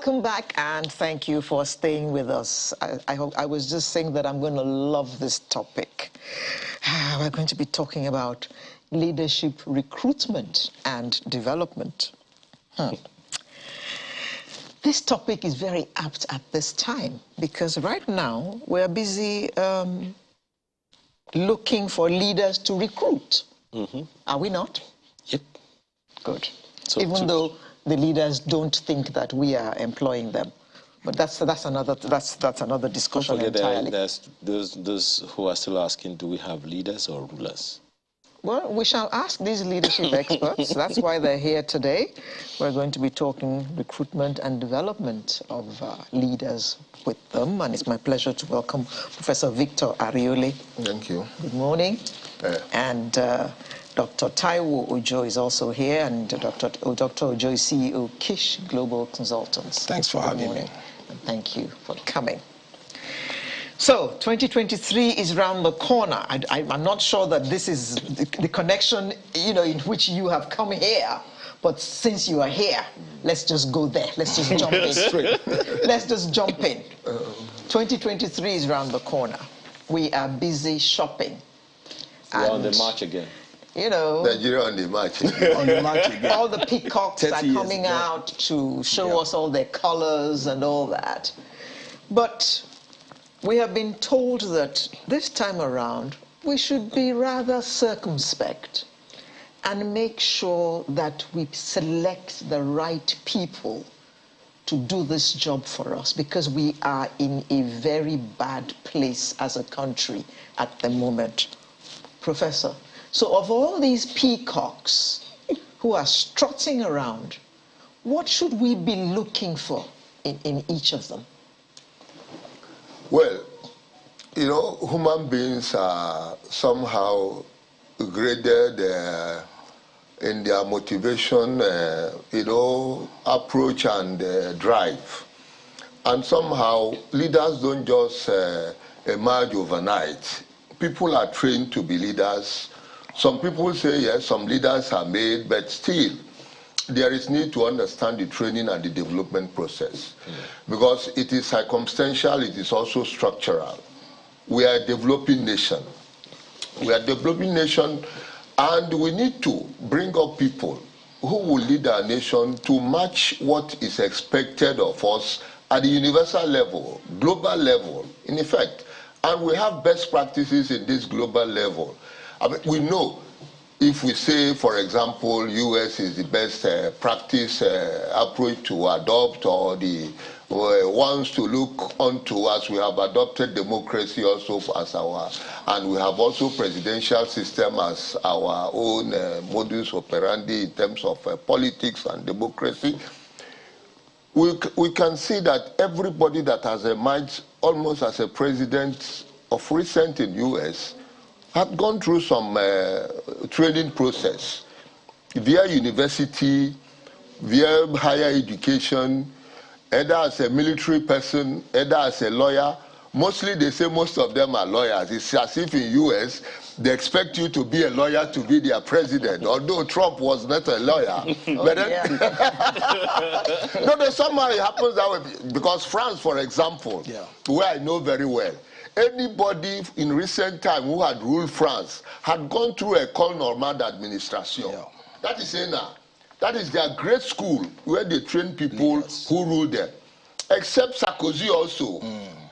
Welcome back, and thank you for staying with us. I was just saying that I'm going to love this topic. We're going to be talking about leadership recruitment and development. This topic is very apt at this time because right now we're busy looking for leaders to recruit. Are we not? Yep. Good. So even though the leaders don't think that we are employing them, but that's another discussion entirely. There's those who are still asking, do we have leaders or rulers? Well, we shall ask these leadership experts. That's why they're here today. We're going to be talking recruitment and development of leaders with them, and it's my pleasure to welcome Professor Victor Ariole. Thank you. Good morning. And Dr. Taiwo Ojo is also here, and Dr. Ojo is CEO Kish Global Consultants. Thanks for having me. And thank you for coming. So, 2023 is round the corner. I'm not sure that this is the connection, in which you have come here. But since you are here, let's just go there. Let's just jump in. Let's just jump in. 2023 is round the corner. We are busy shopping. We're on the march again. Nigeria on the march. On the march again. All the peacocks are coming out to show us all their colors and all that. But we have been told that this time around, we should be rather circumspect and make sure that we select the right people to do this job for us, because we are in a very bad place as a country at the moment. Professor, so of all these peacocks who are strutting around, what should we be looking for in each of them? Well, human beings are somehow graded in their motivation, approach and drive. And somehow leaders don't just emerge overnight. People are trained to be leaders. Some people say, yes, some leaders are made, but still, there is need to understand the training and the development process. Because it is circumstantial, it is also structural. We are a developing nation. We are a developing nation, and we need to bring up people who will lead our nation to match what is expected of us at the universal level, global level, in effect. And we have best practices in this global level. I mean, we know if we say, for example, US is the best practice approach to adopt, or the ones to look onto, as we have adopted democracy also as our, and we have also presidential system as our own modus operandi in terms of politics and democracy. We can see that everybody that has emerged almost as a president of recent in US had gone through some training process via university, via higher education, either as a military person, either as a lawyer. Mostly they say most of them are lawyers. It's as if in US, they expect you to be a lawyer to be their president, although Trump was not a lawyer. But then, no, somehow it happens that way. Because France, for example, where I know very well, anybody in recent time who had ruled France had gone through a École Normale d'Administration. That is ENA. That is their great school where they train people who rule them. Except Sarkozy also,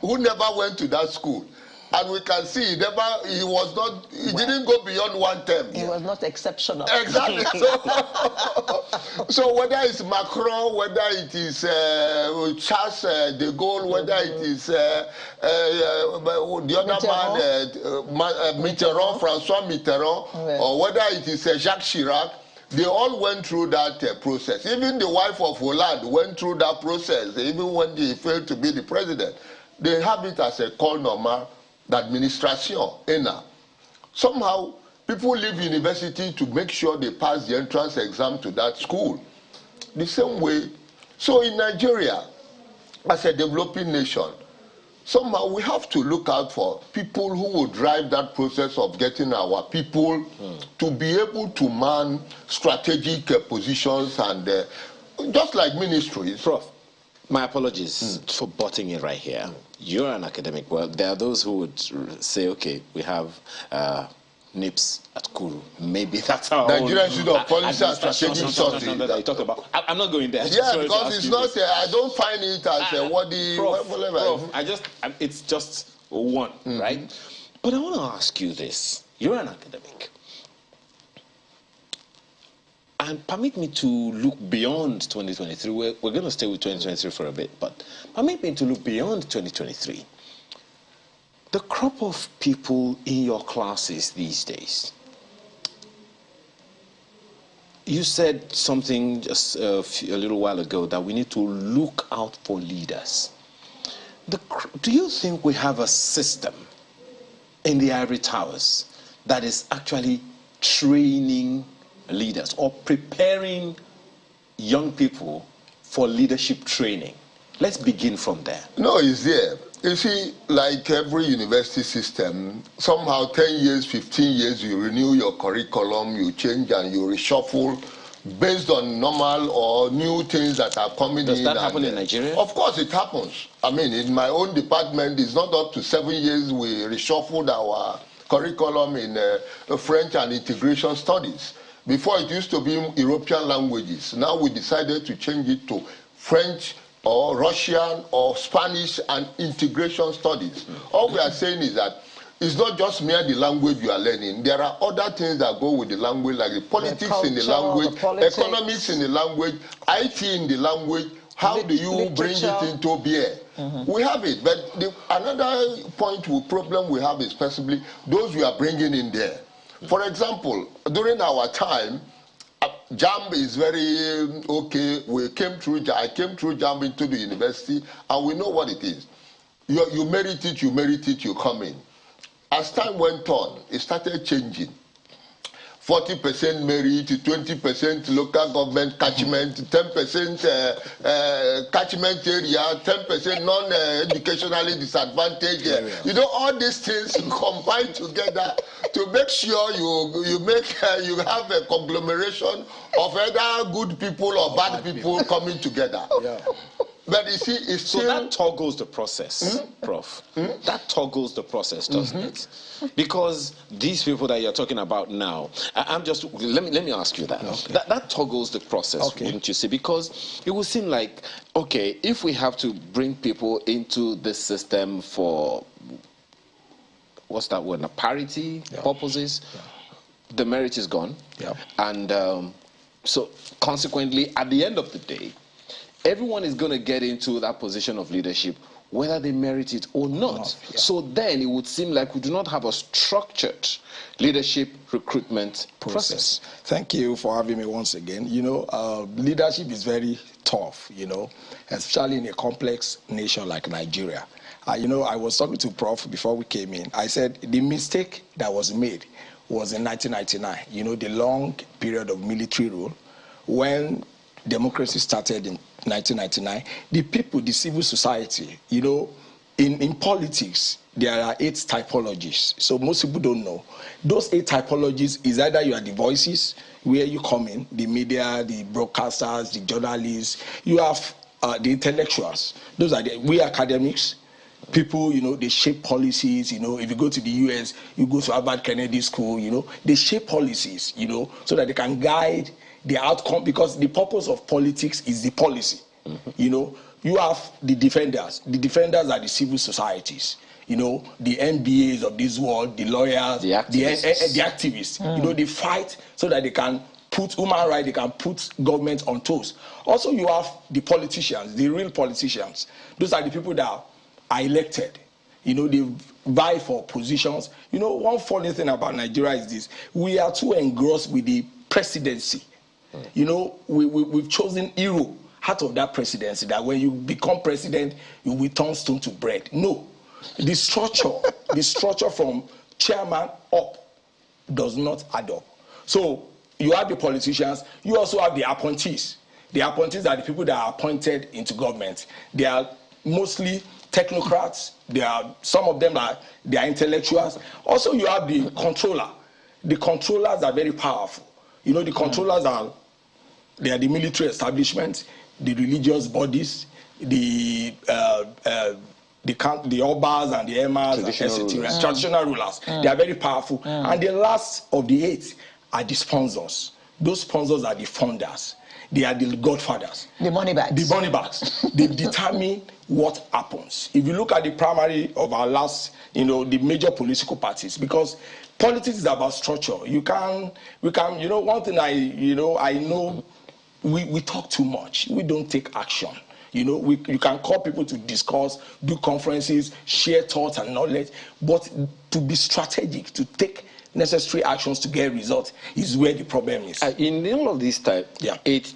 who never went to that school. And we can see he didn't go beyond one term. He was not exceptional. Exactly. So whether it's Macron, whether it is Charles de Gaulle, whether it is the other man, Mitterrand, François Mitterrand, or whether it is Jacques Chirac, they all went through that process. Even the wife of Hollande went through that process, even when he failed to be the president. They have it as a École Normale d'Administration, ENA. Somehow, people leave university to make sure they pass the entrance exam to that school. The same way. So in Nigeria, as a developing nation, somehow we have to look out for people who will drive that process of getting our people to be able to man strategic positions, and just like ministries. My apologies for butting in right here. You're an academic. Well, there are those who would say, okay, we have NIPS at Kuru. Maybe that's our Nigerian Institute of Policy and Strategic Studies. That you talked about. I'm not going there. Yeah, because it's not. I don't find it as a worthy. Prof, it's just one, right? But I want to ask you this. You're an academic. And permit me to look beyond 2023. We're going to stay with 2023 for a bit, but permit me to look beyond 2023. The crop of people in your classes these days. You said something just a little while ago that we need to look out for leaders. Do you think we have a system in the ivory towers that is actually training leaders or preparing young people for leadership training? Let's begin from there. No, it's there. You see, like every university system, somehow 10 years, 15 years, you renew your curriculum, you change and you reshuffle based on normal or new things that are coming in. Does that happen in Nigeria? Of course it happens. I mean, in my own department, it's not up to 7 years we reshuffled our curriculum in French and integration studies. Before it used to be European languages. Now we decided to change it to French or Russian or Spanish and integration studies. All we are saying is that it's not just mere the language you are learning. There are other things that go with the language, like the politics culture, in the language, the economics in the language, IT in the language. How do you bring it into beer? We have it, but another problem we have is possibly those we are bringing in there. For example, during our time, JAMB is very okay. I came through JAMB into the university, and we know what it is. You merit it, you come in. As time went on, it started changing. 40% merit, 20% local government catchment, 10% catchment area, 10% non-educationally disadvantaged. You know, all these things combine together to make sure you have a conglomeration of either good people or bad people coming together. Yeah. But you see, it's so that toggles the process, Prof. That toggles the process, doesn't it? Because these people that you're talking about now, let me ask you that. Okay. That toggles the process, wouldn't you see? Because it would seem like, okay, if we have to bring people into this system for, what's that word, parity purposes, the merit is gone. Yeah. And so consequently, at the end of the day, everyone is going to get into that position of leadership, whether they merit it or not. Yeah. So then it would seem like we do not have a structured leadership recruitment process. Thank you for having me once again. You know, leadership is very tough, you know, especially in a complex nation like Nigeria. You know, I was talking to Prof before we came in. I said the mistake that was made was in 1999, you know, the long period of military rule, when democracy started in 1999, the people, the civil society, you know, in politics, there are 8 typologies. So most people don't know. Those 8 typologies is either you are the voices, where you come in, the media, the broadcasters, the journalists. You have the intellectuals. Those are we academics. People, you know, they shape policies. You know, if you go to the US, you go to Harvard Kennedy School, you know, they shape policies, you know, so that they can guide the outcome, because the purpose of politics is the policy. You know, you have the defenders. The defenders are the civil societies. You know, the MBAs of this world, the lawyers, the activists. You know, they fight so that they can put human rights, they can put government on toes. Also, you have the politicians, the real politicians. Those are the people that are elected. You know, they vie for positions. You know, one funny thing about Nigeria is this: we are too engrossed with the presidency. You know, we've chosen hero out of that presidency, that when you become president, you will turn stone to bread. No. The structure from chairman up does not add up. So you have the politicians, you also have the appointees. The appointees are the people that are appointed into government. They are mostly technocrats. Some of them are intellectuals. Also, you have the controller. The controllers are very powerful. You know, the controllers they are the military establishment, the religious bodies, the Obas and the Emas and etc. Traditional rulers. They are very powerful. And the last of the 8 are the sponsors. Those sponsors are the funders. They are the godfathers. The money bags. The money bags. They determine what happens. If you look at the primary of our last, the major political parties, because politics is about structure. We can, one thing I know, we talk too much. We don't take action. You can call people to discuss, do conferences, share thoughts and knowledge, but to be strategic, to take necessary actions to get results is where the problem is. In all of these 8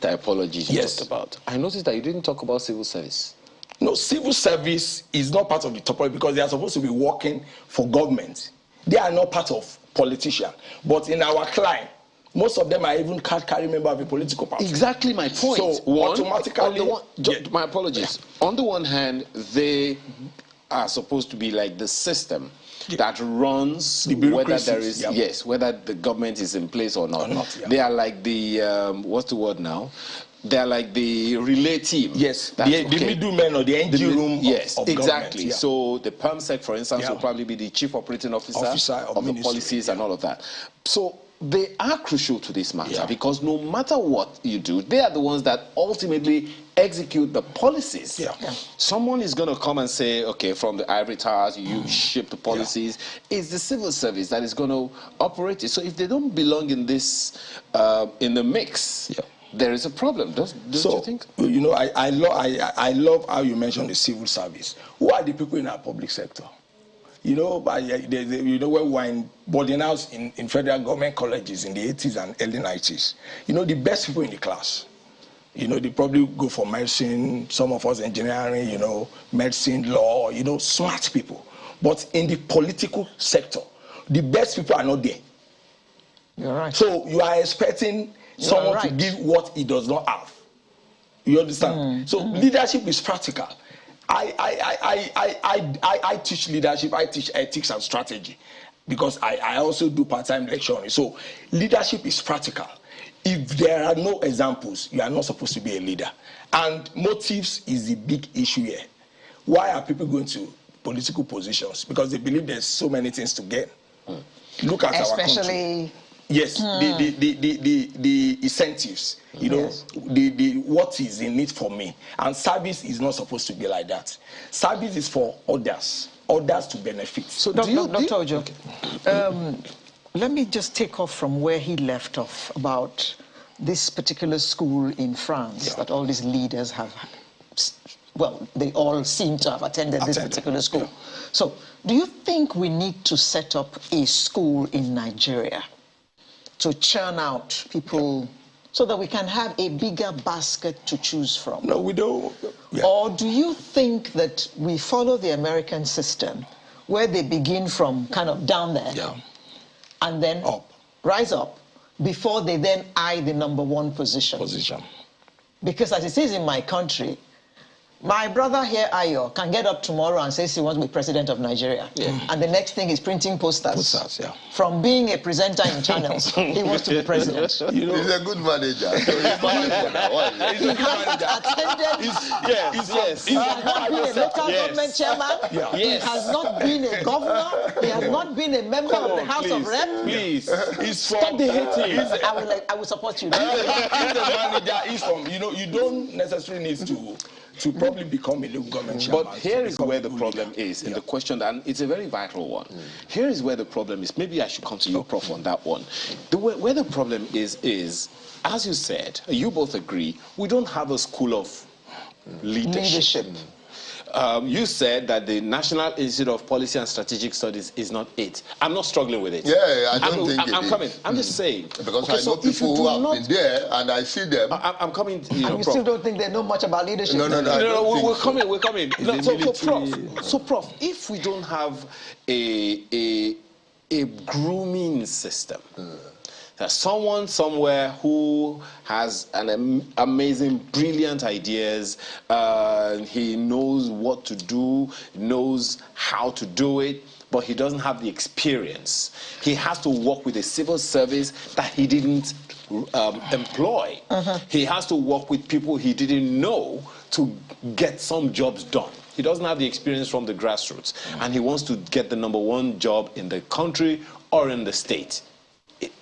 typologies you talked about, I noticed that you didn't talk about civil service. No, civil service is not part of the typology because they are supposed to be working for government. They are not part of politicians. But in our client, most of them are even carry member of a political party. Exactly my point. So automatically, my apologies. On the one hand, they are supposed to be like the system that runs whether there is whether the government is in place or not. They are like the what's the word now? They are like the relay team. Yes, the middlemen or the engine room. Yes, of exactly. Yeah. So the PERMSEC, for instance, will probably be the chief operating officer of the policies and all of that. So they are crucial to this matter because no matter what you do, they are the ones that ultimately execute the policies. Someone is going to come and say, okay, from the ivory towers, you ship the policies. It's the civil service that is going to operate it. So if they don't belong in this, in the mix, there is a problem. Don't you think? I love how you mentioned the civil service. Who are the people in our public sector? When we were in boarding house in federal government colleges in the 80s and early 90s, the best people in the class, they probably go for medicine, some of us engineering, medicine, law, smart people. But in the political sector, the best people are not there. You're right. So you are expecting someone to give what he does not have. You understand? So leadership is practical. I teach leadership, I teach ethics and strategy because I also do part-time lecturing. So leadership is practical. If there are no examples, you are not supposed to be a leader. And motives is the big issue here. Why are people going to political positions? Because they believe there's so many things to gain. Look at our country. Yes, the incentives, what is in it for me. And service is not supposed to be like that. Service is for others to benefit. So Dr. Ojo, let me just take off from where he left off about this particular school in France that all these leaders have, they all seem to have attended this particular school. So do you think we need to set up a school in Nigeria to churn out people so that we can have a bigger basket to choose from? No, we don't. Or do you think that we follow the American system where they begin from kind of down there and then rise up before they then eye the #1 position? Because as it is in my country, my brother here, Ayo, can get up tomorrow and say he wants to be president of Nigeria. And the next thing is printing posters. From being a presenter in channels, he wants to be president. He's a good manager. So he's manager now. He has attended. He has not been a local government chairman. He has not been a governor. He has not been a member of the House of Reps. Please, stop the hating. I will support you. He's a manager. He's from, you don't necessarily need to probably become a local government chairman. But here is where the problem is in the question, and it's a very vital one. Here is where the problem is. Maybe I should come to you, Prof, on that one. Where the problem is, as you said, you both agree, we don't have a school of leadership. You said that the National Institute of Policy and Strategic Studies is not it. I'm not struggling with it. Yeah, I don't think it is. I'm coming. I'm just saying. Because I know people who have been there and I see them. I'm coming. And you still don't think they know much about leadership? No, we're coming. So, Prof, if we don't have a grooming system, there's someone somewhere who has an amazing, brilliant ideas. He knows what to do, knows how to do it, but he doesn't have the experience. He has to work with a civil service that he didn't employ. He has to work with people he didn't know to get some jobs done. He doesn't have the experience from the grassroots, and he wants to get the #1 job in the country or in the state.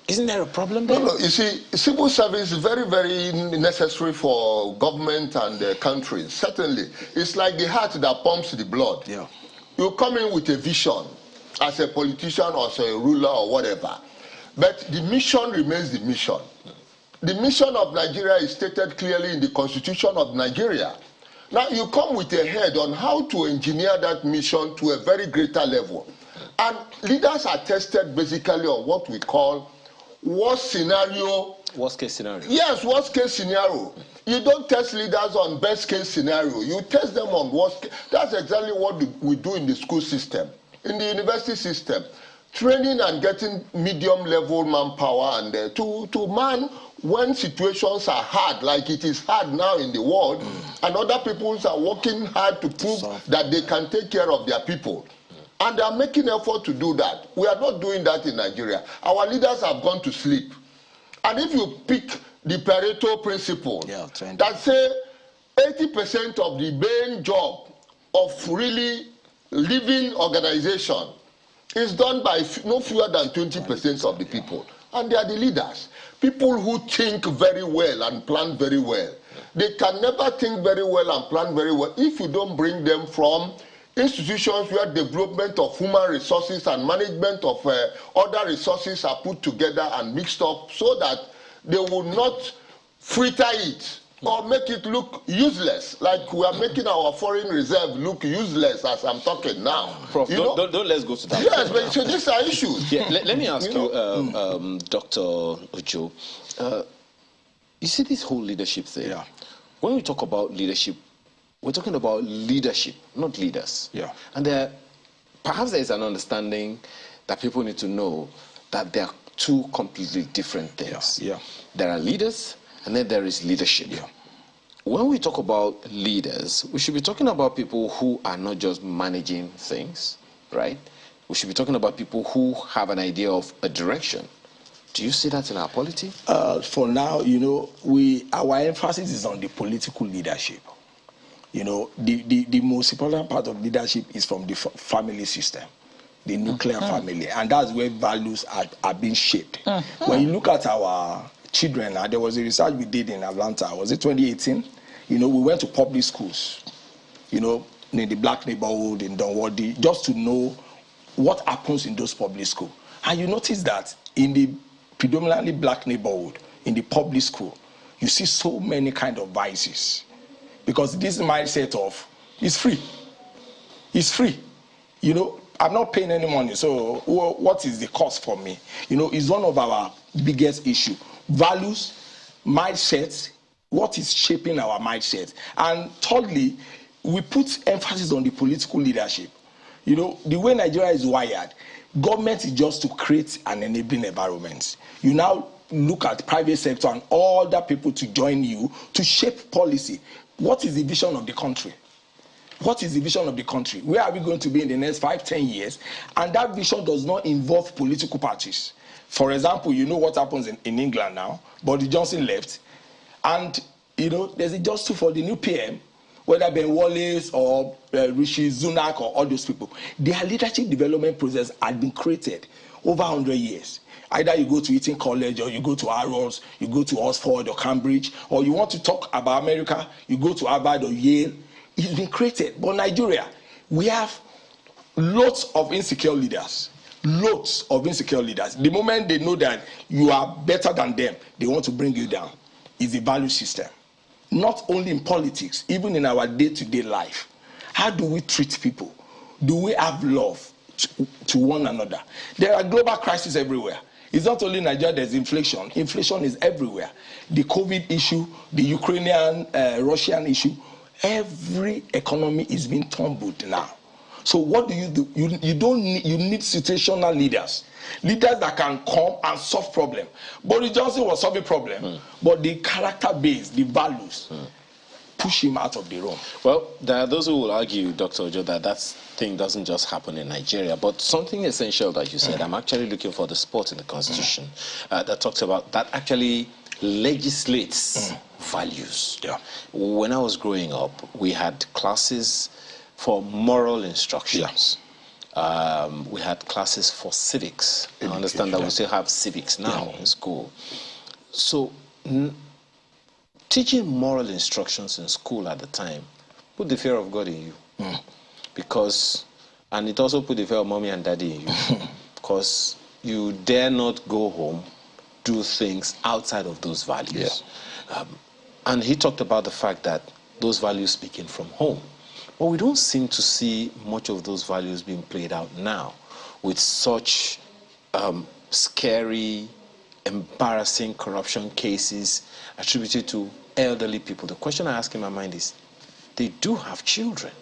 Isn't there a problem there? No, you see, civil service is very, very necessary for government and countries. Certainly. It's like the heart that pumps the blood. Yeah. You come in with a vision as a politician or as a ruler or whatever, but the mission remains the mission. The mission of Nigeria is stated clearly in the Constitution of Nigeria. Now, you come with a head on how to engineer that mission to a very greater level. And leaders are tested basically on what we call worst scenario. Worst case scenario. Yes, worst case scenario. You don't test leaders on best case scenario. You test them on worst case. That's exactly what we do in the school system, in the university system. Training and getting medium level manpower and to man when situations are hard, like it is hard now in the world, and other peoples are working hard to prove that they can take care of their people. And they are making effort to do that. We are not doing that in Nigeria. Our leaders have gone to sleep. And if you pick the Pareto principle, that say 80% of the main job of really living organization is done by no fewer than 20% of the people. And they are the leaders. People who think very well and plan very well. They can never think very well and plan very well if you don't bring them from institutions where development of human resources and management of other resources are put together and mixed up so that they will not fritter it or make it look useless, like we are making our foreign reserve look useless as I'm talking now. Prof, don't let's go to that. Yes, but so these are issues. Yeah, let me ask you, Dr. Ojo, you see this whole leadership thing. Yeah. When we talk about leadership, we're talking about leadership, not leaders. Yeah. And perhaps there is an understanding that people need to know that there are two completely different things. Yeah. There are leaders, and then there is leadership. Yeah. When we talk about leaders, we should be talking about people who are not just managing things, right? We should be talking about people who have an idea of a direction. Do you see that in our polity? For now, our emphasis is on the political leadership. The most important part of leadership is from the family system, the nuclear family, and that's where values are being shaped. When you look at our children, there was a research we did in Atlanta, was it 2018? We went to public schools, in the black neighborhood, in Dunwoody, just to know what happens in those public schools. And you notice that in the predominantly black neighborhood, in the public school, you see so many kind of vices. Because this mindset of, it's free. It's free. I'm not paying any money, so what is the cost for me? It's one of our biggest issues. Values, mindsets, what is shaping our mindset. And thirdly, we put emphasis on the political leadership. The way Nigeria is wired, government is just to create an enabling environment. You now look at private sector and all the people to join you to shape policy. What is the vision of the country? What is the vision of the country? Where are we going to be in the next 5-10 years? And that vision does not involve political parties. For example, what happens in England now. Boris Johnson left. And, there's a justice for the new PM, whether Ben Wallace or Rishi Sunak or all those people. Their leadership development process had been created over 100 years. Either you go to Eton College or you go to Harrods, you go to Oxford or Cambridge, or you want to talk about America, you go to Harvard or Yale. It's been created. But Nigeria, we have lots of insecure leaders. Lots of insecure leaders. The moment they know that you are better than them, they want to bring you down. It's the value system. Not only in politics, even in our day-to-day life. How do we treat people? Do we have love to one another? There are global crises everywhere. It's not only Nigeria, there's inflation. Inflation is everywhere. The COVID issue, the Ukrainian-Russian issue, every economy is being tumbled now. So what do? You need situational leaders. Leaders that can come and solve problems. Boris Johnson was solving problems, but the character base, the values, push him out of the room. Well, there are those who will argue, Dr. Ojo, that thing doesn't just happen in Nigeria, but something essential that you said, I'm actually looking for the spot in the Constitution that talks about that actually legislates values. Yeah. When I was growing up, we had classes for moral instructions. Yeah. We had classes for civics. Education. I understand that we still have civics now in school. So teaching moral instructions in school at the time put the fear of God in you. Because, and it also put the fear of mommy and daddy in you. Because you dare not go home, do things outside of those values. Yeah. And he talked about the fact that those values speaking from home. But we don't seem to see much of those values being played out now with such scary, embarrassing corruption cases attributed to elderly people. The question I ask in my mind is, they do have children.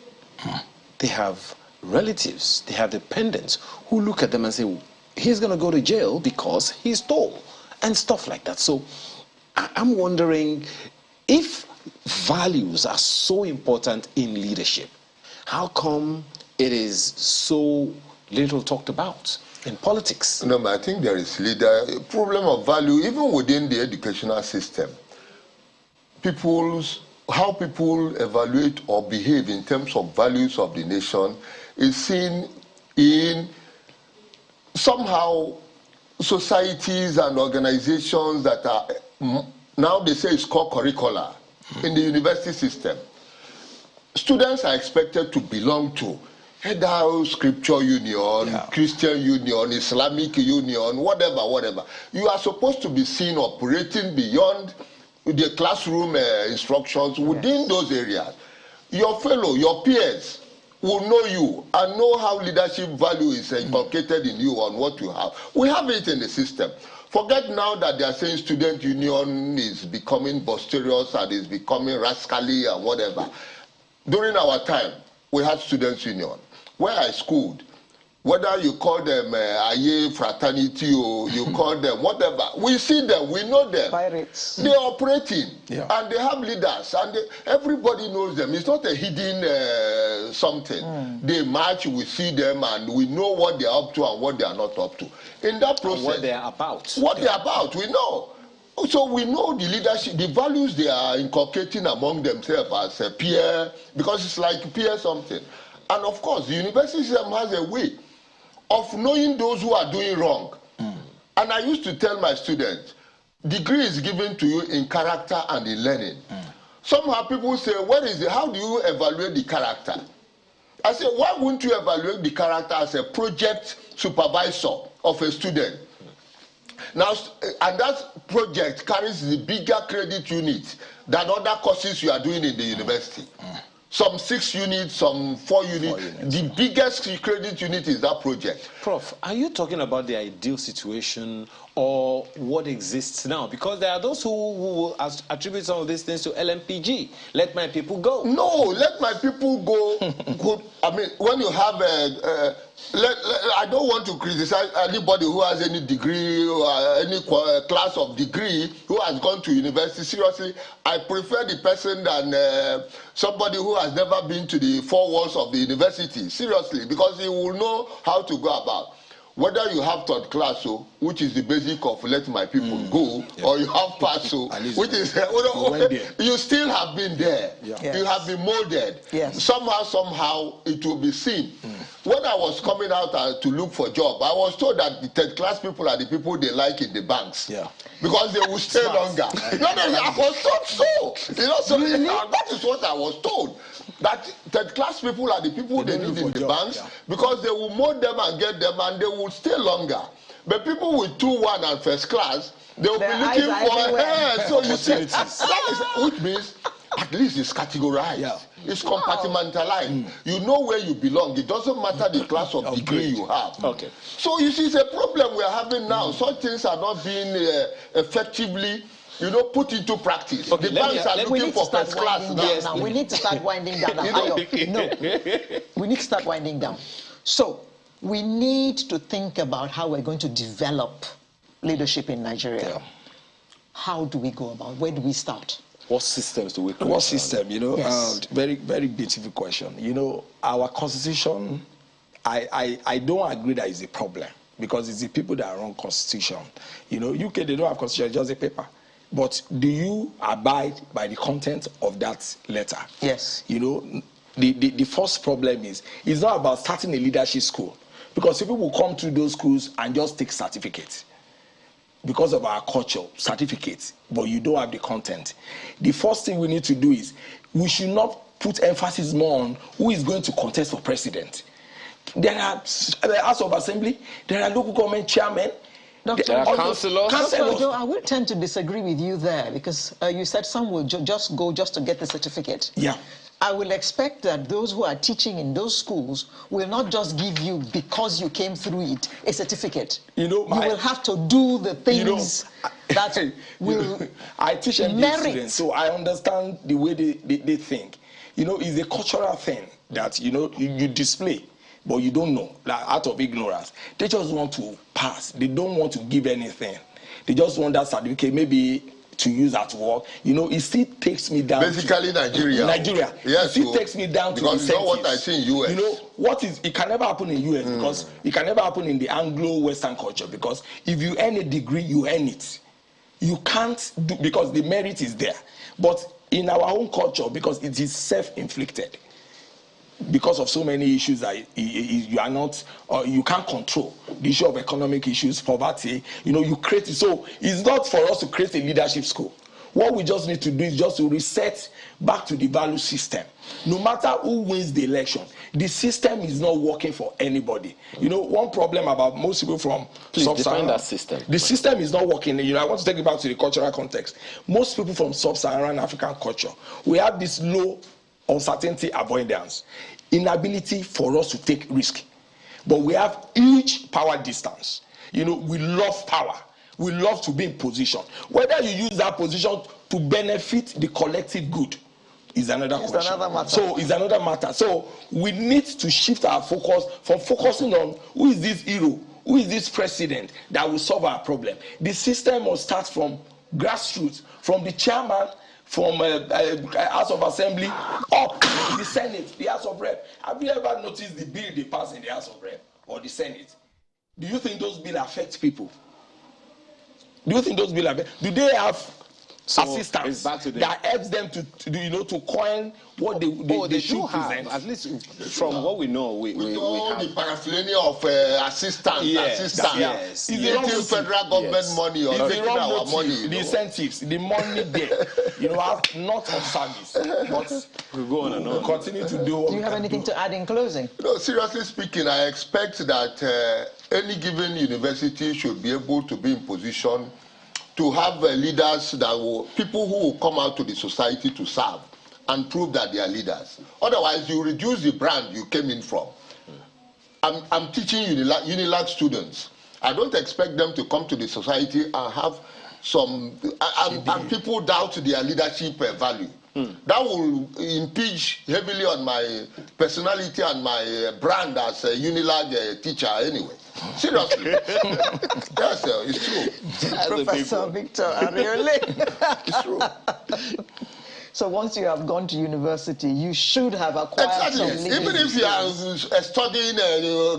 They have relatives. They have dependents who look at them and say, he's going to go to jail because he stole, and stuff like that. So I'm wondering, if values are so important in leadership, how come it is so little talked about in politics? No, but I think there is a problem of value even within the educational system. How people evaluate or behave in terms of values of the nation is seen in somehow societies and organizations that are, now they say it's called curricula in the university system. Students are expected to belong to either Scripture Union, Christian Union, Islamic Union, whatever. You are supposed to be seen operating beyond the classroom instructions within those areas. Your fellow, your peers will know you and know how leadership value is inculcated in you on what you have. We have it in the system. Forget now that they are saying student union is becoming boisterous and is becoming rascally and whatever. During our time, we had students union. Where I schooled, whether you call them Aye fraternity or you call them whatever, we see them, we know them. Pirates. They're operating, and they have leaders, and everybody knows them. It's not a hidden something. They march, we see them, and we know what they're up to and what they are not up to. In that process, and what they're about. What they're about, we know. So we know the leadership, the values they are inculcating among themselves as a peer, because it's like peer something. And of course, the university system has a way of knowing those who are doing wrong. And I used to tell my students, degree is given to you in character and in learning. Somehow people say, how do you evaluate the character? I say, why wouldn't you evaluate the character as a project supervisor of a student? Now, and that project carries the bigger credit unit than other courses you are doing in the university. Some 6 units, some 4 units. The biggest credit unit is that project. Prof, are you talking about the ideal situation or what exists now? Because there are those who will attribute some of these things to LMPG. Let my people go. No, let my people go. I mean, when you have I don't want to criticize anybody who has any degree or any class of degree who has gone to university. Seriously, I prefer the person than somebody who has never been to the 4 walls of the university. Seriously, because he will know how to go about. Whether you have third class, which is the basic of let my people go, or you have pass, which is you still have been there. You have been molded. Somehow it will be seen. When I was coming out to look for a job, I was told that the third class people are the people they like in the banks. Because they will stay longer. No, I was told so. You know, so that is what I was told. That third class people are the people they need in the banks because they will mold them and get them and they will stay longer. But people with 2-1 and first class, they will be looking for so you see, that is, which means at least it's categorized. It's compartmentalized. You know where you belong. It doesn't matter the class of degree you have. So you see, it's a problem we are having now. Such things are not being effectively put into practice. The banks are looking for first class now. We need to start winding down. We need to start winding down. So we need to think about how we're going to develop leadership in Nigeria. How do we go about? Where do we start? What systems do we create? What system? Very, very beautiful question. Our constitution, I don't agree that is a problem because it's the people that run constitution. UK, they don't have constitution, it's just a paper. but do you abide by the content of that letter? Yes. You know, the first problem is, it's not about starting a leadership school, because people will come to those schools and just take certificates because of our culture, certificates, but you don't have the content. The first thing we need to do is, we should not put emphasis more on who is going to contest for president. There are House of Assembly, there are local government chairmen, Dr. Councillors. Dr. Joe, I will tend to disagree with you there, because you said some will just go just to get the certificate. Yeah. I will expect that those who are teaching in those schools will not just give you, because you came through it, a certificate. You know, you will have to do the things that will I teach MBA merit. students, so I understand the way they think. You know, it's a cultural thing that, you know, you display, but you don't know, like, out of ignorance. They just want to pass. They don't want to give anything. They just want that certificate, maybe to use at work. You know, it still takes me down. Basically, Nigeria. Yes, it still takes me down to because incentives. You know what I see in US. You know, it can never happen in US, because it can never happen in the Anglo-Western culture, because if you earn a degree, you earn it. You can't do, because the merit is there. But in our own culture, because it is self-inflicted, because of so many issues that you are not, or you can't control, the issue of economic issues, poverty, you know, you create it. So it's not for us to create a leadership school. What we just need to do is just to reset back to the value system. No matter who wins the election, the system is not working for anybody. You know, one problem about most people from define that system. The system is not working. You know, I want to take it back to the cultural context. Most people from sub-Saharan African culture, we have this low uncertainty avoidance, inability for us to take risk. But we have huge power distance. You know, we love power. We love to be in position. Whether you use that position to benefit the collective good is another question. Another matter. So it's another matter. So we need to shift our focus from focusing on who is this hero, who is this president that will solve our problem. The system must start from grassroots, from the chairman, from House of Assembly up to the Senate, the House of Rep. Have you ever noticed the bill they pass in the House of Rep or the Senate? Do you think those bills affect people? Do you think those bills affect? Do they have assistance that helps them to coin what they should present? At least from what we know, we have the paraphernalia of assistance. Yes. Getting federal government money or taking our money. The incentives, the money there, not of service. But we'll go on and on. We'll continue to do what Do you have anything to add in closing? No, seriously speaking, I expect that any given university should be able to be in position to have leaders people who will come out to the society to serve and prove that they are leaders. Otherwise, you reduce the brand you came in from. I'm teaching Unilag students. I don't expect them to come to the society and have and people doubt their leadership value. That will impinge heavily on my personality and my brand as a Unilag teacher anyway. Seriously. Yes, it's true. Professor Victor Ariole. It's true. So once you have gone to university, you should have acquired some leadership. Even if you are studying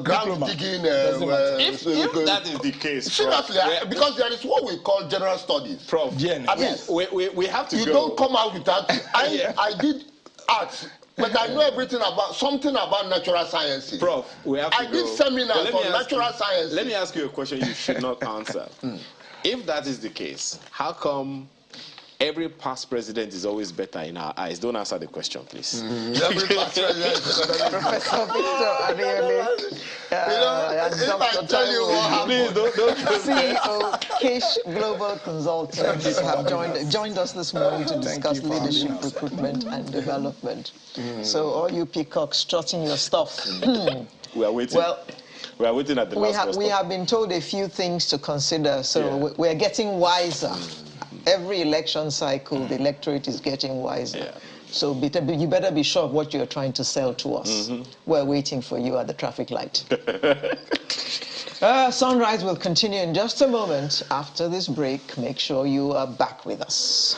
ground digging. If that is the case, seriously, because there is what we call general studies. Prof. I mean, we have to you go. don't come out without. I did arts. But I know everything about natural sciences. Prof, we have to I did seminars on natural sciences. Let me ask you a question you should not answer. If that is the case, how come every past president is always better in our eyes? Don't answer the question, please. Every past president is better in our eyes. Professor Victor Ariole. If I tell you what happened. CEO, Kish Global Consultants have joined us this morning to discuss leadership, recruitment, and development. So all you peacocks strutting your stuff. We are waiting. Well, we are waiting at the last we have been told a few things to consider, so we are getting wiser. Every election cycle, the electorate is getting wiser. Yeah. So you better be sure of what you're trying to sell to us. We're waiting for you at the traffic light. Sunrise will continue in just a moment. After this break, make sure you are back with us.